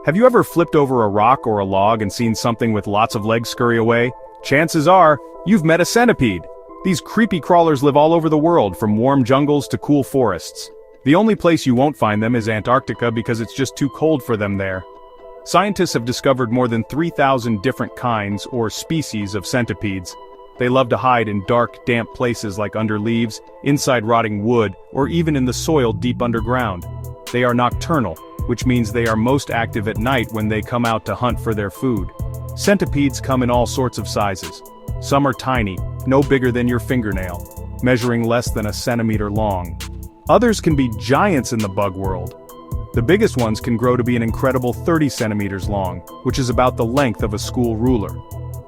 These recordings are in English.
Have you ever flipped over a rock or a log and seen something with lots of legs scurry away? Chances are, you've met a centipede. These creepy crawlers live all over the world, from warm jungles to cool forests. The only place you won't find them is Antarctica because it's just too cold for them there. Scientists have discovered more than 3,000 different kinds or species of centipedes. They love to hide in dark, damp places like under leaves, inside rotting wood, or even in the soil deep underground. They are nocturnal, which means they are most active at night when they come out to hunt for their food. Centipedes come in all sorts of sizes. Some are tiny, no bigger than your fingernail, measuring less than a centimeter long. Others can be giants in the bug world. The biggest ones can grow to be an incredible 30 centimeters long, which is about the length of a school ruler.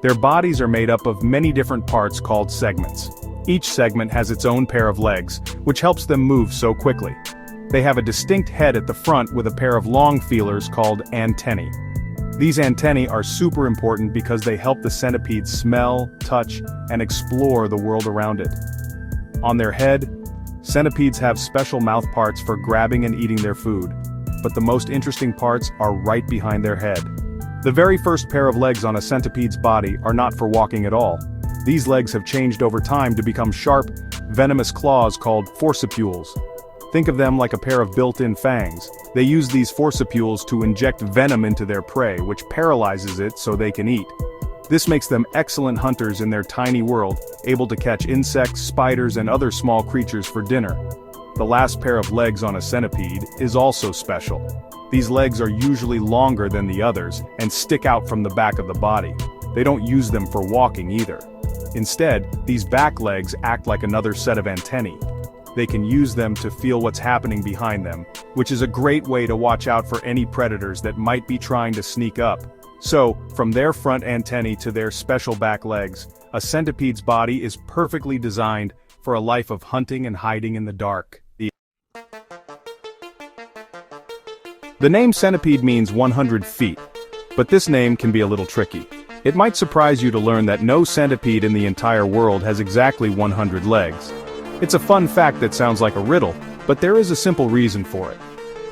Their bodies are made up of many different parts called segments. Each segment has its own pair of legs, which helps them move so quickly. They have a distinct head at the front with a pair of long feelers called antennae. These antennae are super important because they help the centipede smell, touch, and explore the world around it. On their head, centipedes have special mouth parts for grabbing and eating their food. But the most interesting parts are right behind their head. The very first pair of legs on a centipede's body are not for walking at all. These legs have changed over time to become sharp, venomous claws called forcipules. Think of them like a pair of built-in fangs. They use these forcipules to inject venom into their prey, which paralyzes it so they can eat. This makes them excellent hunters in their tiny world, able to catch insects, spiders, and other small creatures for dinner. The last pair of legs on a centipede is also special. These legs are usually longer than the others and stick out from the back of the body. They don't use them for walking either. Instead, these back legs act like another set of antennae. They can use them to feel what's happening behind them, which is a great way to watch out for any predators that might be trying to sneak up. So, from their front antennae to their special back legs, a centipede's body is perfectly designed for a life of hunting and hiding in the dark. The name centipede means 100 feet, but this name can be a little tricky. It might surprise you to learn that no centipede in the entire world has exactly 100 legs. It's a fun fact that sounds like a riddle, but there is a simple reason for it.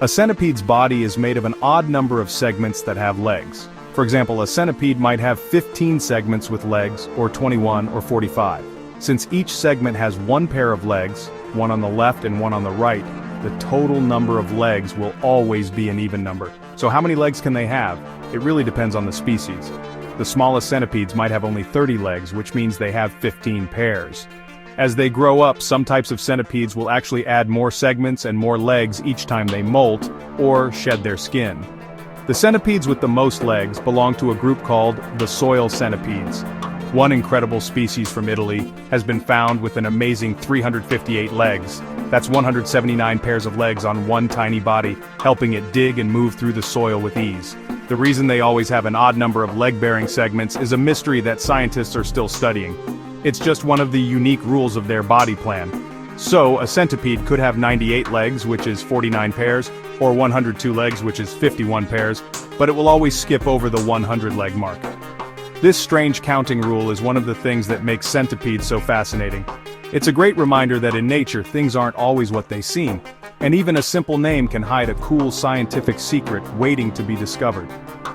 A centipede's body is made of an odd number of segments that have legs. For example, a centipede might have 15 segments with legs, or 21 or 45. Since each segment has one pair of legs, one on the left and one on the right, the total number of legs will always be an even number. So how many legs can they have? It really depends on the species. The smallest centipedes might have only 30 legs, which means they have 15 pairs. As they grow up, some types of centipedes will actually add more segments and more legs each time they molt, or shed their skin. The centipedes with the most legs belong to a group called the soil centipedes. One incredible species from Italy has been found with an amazing 358 legs. That's 179 pairs of legs on one tiny body, helping it dig and move through the soil with ease. The reason they always have an odd number of leg-bearing segments is a mystery that scientists are still studying. It's just one of the unique rules of their body plan. So, a centipede could have 98 legs, which is 49 pairs, or 102 legs, which is 51 pairs, but it will always skip over the 100-leg mark. This strange counting rule is one of the things that makes centipedes so fascinating. It's a great reminder that in nature, things aren't always what they seem, and even a simple name can hide a cool scientific secret waiting to be discovered.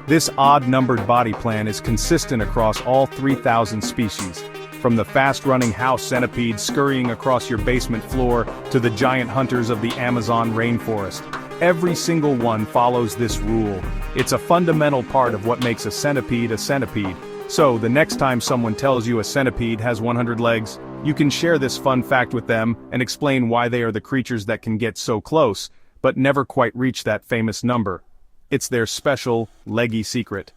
This odd-numbered body plan is consistent across all 3,000 species. From the fast-running house centipede scurrying across your basement floor to the giant hunters of the Amazon rainforest. Every single one follows this rule. It's a fundamental part of what makes a centipede a centipede. So, the next time someone tells you a centipede has 100 legs, you can share this fun fact with them and explain why they are the creatures that can get so close, but never quite reach that famous number. It's their special, leggy secret.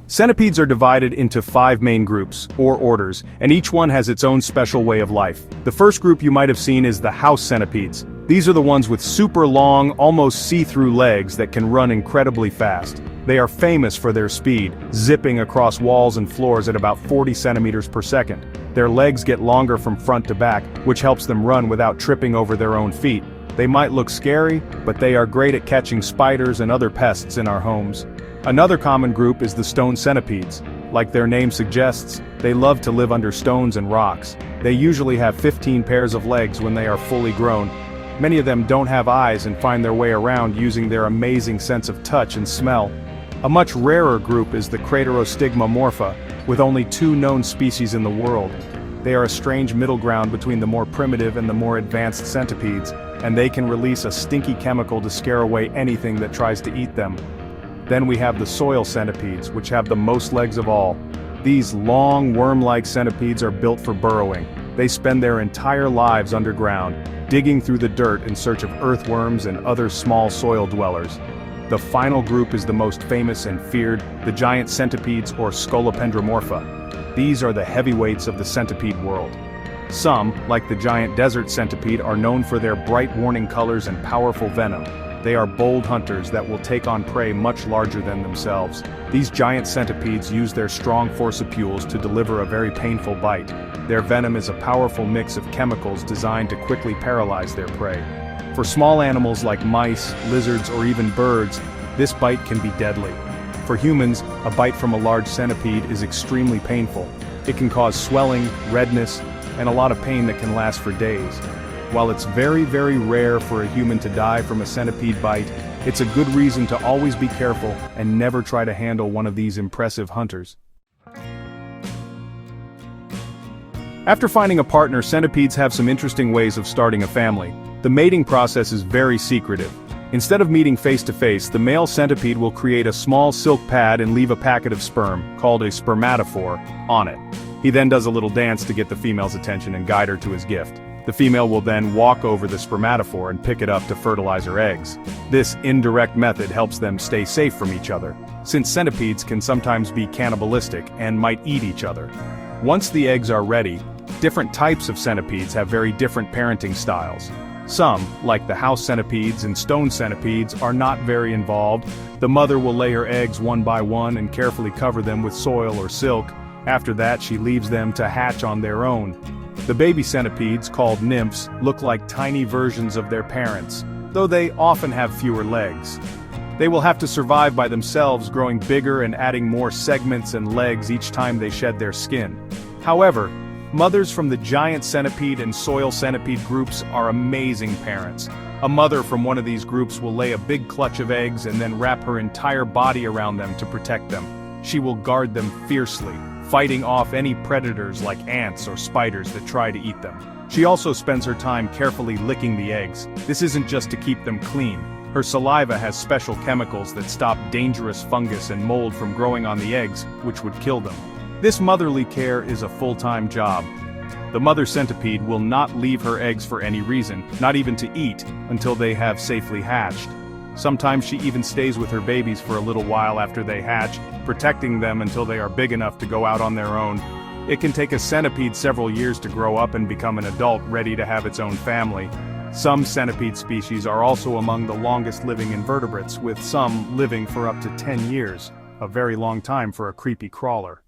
Centipedes are divided into 5 main groups, or orders, and each one has its own special way of life. The first group you might have seen is the house centipedes. These are the ones with super long, almost see-through legs that can run incredibly fast. They are famous for their speed, zipping across walls and floors at about 40 centimeters per second. Their legs get longer from front to back, which helps them run without tripping over their own feet. They might look scary, but they are great at catching spiders and other pests in our homes. Another common group is the stone centipedes. Like their name suggests, they love to live under stones and rocks. They usually have 15 pairs of legs when they are fully grown. Many of them don't have eyes and find their way around using their amazing sense of touch and smell. A much rarer group is the Craterostigmomorpha, with only 2 known species in the world. They are a strange middle ground between the more primitive and the more advanced centipedes, and they can release a stinky chemical to scare away anything that tries to eat them. Then we have the soil centipedes, which have the most legs of all. These long, worm-like centipedes are built for burrowing. They spend their entire lives underground, digging through the dirt in search of earthworms and other small soil dwellers. The final group is the most famous and feared, the giant centipedes or Scolopendromorpha. These are the heavyweights of the centipede world. Some, like the giant desert centipede, are known for their bright warning colors and powerful venom. They are bold hunters that will take on prey much larger than themselves. These giant centipedes use their strong forcipules to deliver a very painful bite. Their venom is a powerful mix of chemicals designed to quickly paralyze their prey. For small animals like mice, lizards, or even birds, this bite can be deadly. For humans, a bite from a large centipede is extremely painful. It can cause swelling, redness, and a lot of pain that can last for days. While it's very, very rare for a human to die from a centipede bite, it's a good reason to always be careful and never try to handle one of these impressive hunters. After finding a partner, centipedes have some interesting ways of starting a family. The mating process is very secretive. Instead of meeting face to face, the male centipede will create a small silk pad and leave a packet of sperm, called a spermatophore, on it. He then does a little dance to get the female's attention and guide her to his gift. The female will then walk over the spermatophore and pick it up to fertilize her eggs. This indirect method helps them stay safe from each other, since centipedes can sometimes be cannibalistic and might eat each other. Once the eggs are ready, different types of centipedes have very different parenting styles. Some, like the house centipedes and stone centipedes, are not very involved. The mother will lay her eggs one by one and carefully cover them with soil or silk. After that, she leaves them to hatch on their own. The baby centipedes, called nymphs, look like tiny versions of their parents, though they often have fewer legs. They will have to survive by themselves, growing bigger and adding more segments and legs each time they shed their skin. However, mothers from the giant centipede and soil centipede groups are amazing parents. A mother from one of these groups will lay a big clutch of eggs and then wrap her entire body around them to protect them. She will guard them fiercely, fighting off any predators like ants or spiders that try to eat them. She also spends her time carefully licking the eggs. This isn't just to keep them clean. Her saliva has special chemicals that stop dangerous fungus and mold from growing on the eggs, which would kill them. This motherly care is a full-time job. The mother centipede will not leave her eggs for any reason, not even to eat, until they have safely hatched. Sometimes she even stays with her babies for a little while after they hatch, protecting them until they are big enough to go out on their own. It can take a centipede several years to grow up and become an adult ready to have its own family. Some centipede species are also among the longest living invertebrates, with some living for up to 10 years, a very long time for a creepy crawler.